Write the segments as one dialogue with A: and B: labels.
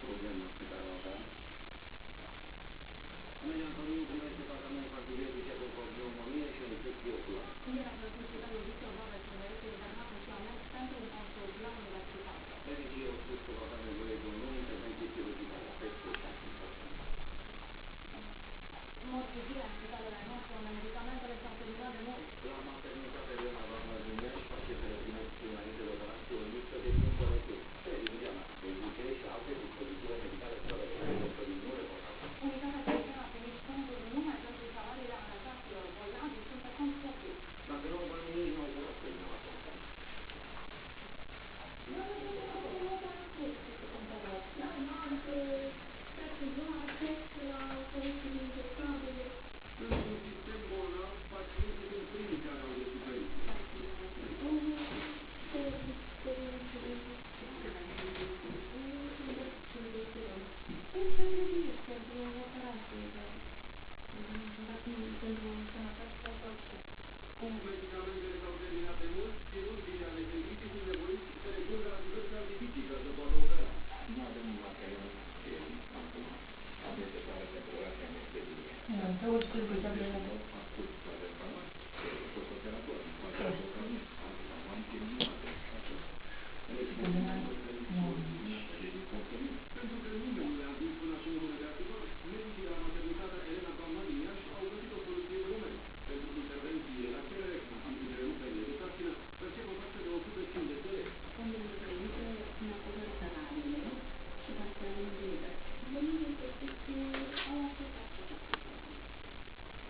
A: problemă pe care o avea. Amelia Antoniu primește tratament antibiotice pentru o pneumonie și o infecție oculară.
B: Ieri a fost spitalul Victor Babeș este internat în Siamet pentru un consult la universitate.
A: Medicii au spus că va avea nevoie de o nouă intervenție chirurgicală peste 6%.
B: Morțigia în spitalele noastre, unde medicamentele s-au terminat de mult.
A: La maternitatea Elena Varna din Iași, pachetele primesc înainte de operație o listă de cumpărături. Meridiana, medice și alte dispozitive medicale fără preț, doctorii nu reportează.
B: Unitatea Spitală a primit fonduri numai pentru salariile angajaților. Bolnavii sunt pe cont propriu.
A: Dacă nu, banii nici nu au furat pe dumneavoastră. Într-un sistem bolnav, pacienții sunt primii care au de suferit. Cum medicamentele s-au terminat de mult, chirurgii anesteziști sunt nevoiți să recurgă la diverse artificii ca să poată opera. Nu avem un material acum. Avem de care pentru orașe anestezie.
C: Pe orice trebuie să avem.
A: Ascult, avem farmaci, fototerator, pentru că nimeni nu le-a adus până acum mână de ajutor, medicii de la maternitatea Elena Varna din Iași au găsit o soluție de moment. Pentru intervențiile la cerere, inclusiv întreruperile de sarcină, percep o taxă de 150 de lei.
B: Fondul de permite ne acoperă salariile și pacienții liberi. Venile respective au acceptat această formă.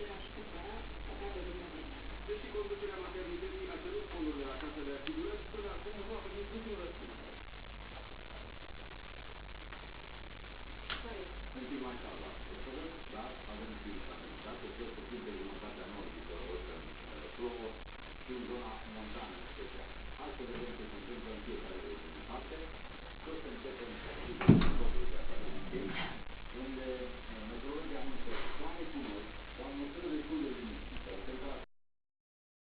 B: Era și cumpărat să cadă din avere.
A: Deși conducerea maternității a cerut fonduri de la Casa de Asigurări, până acum nu a primit niciun răspuns.
B: Corect.
A: În timp mai salva.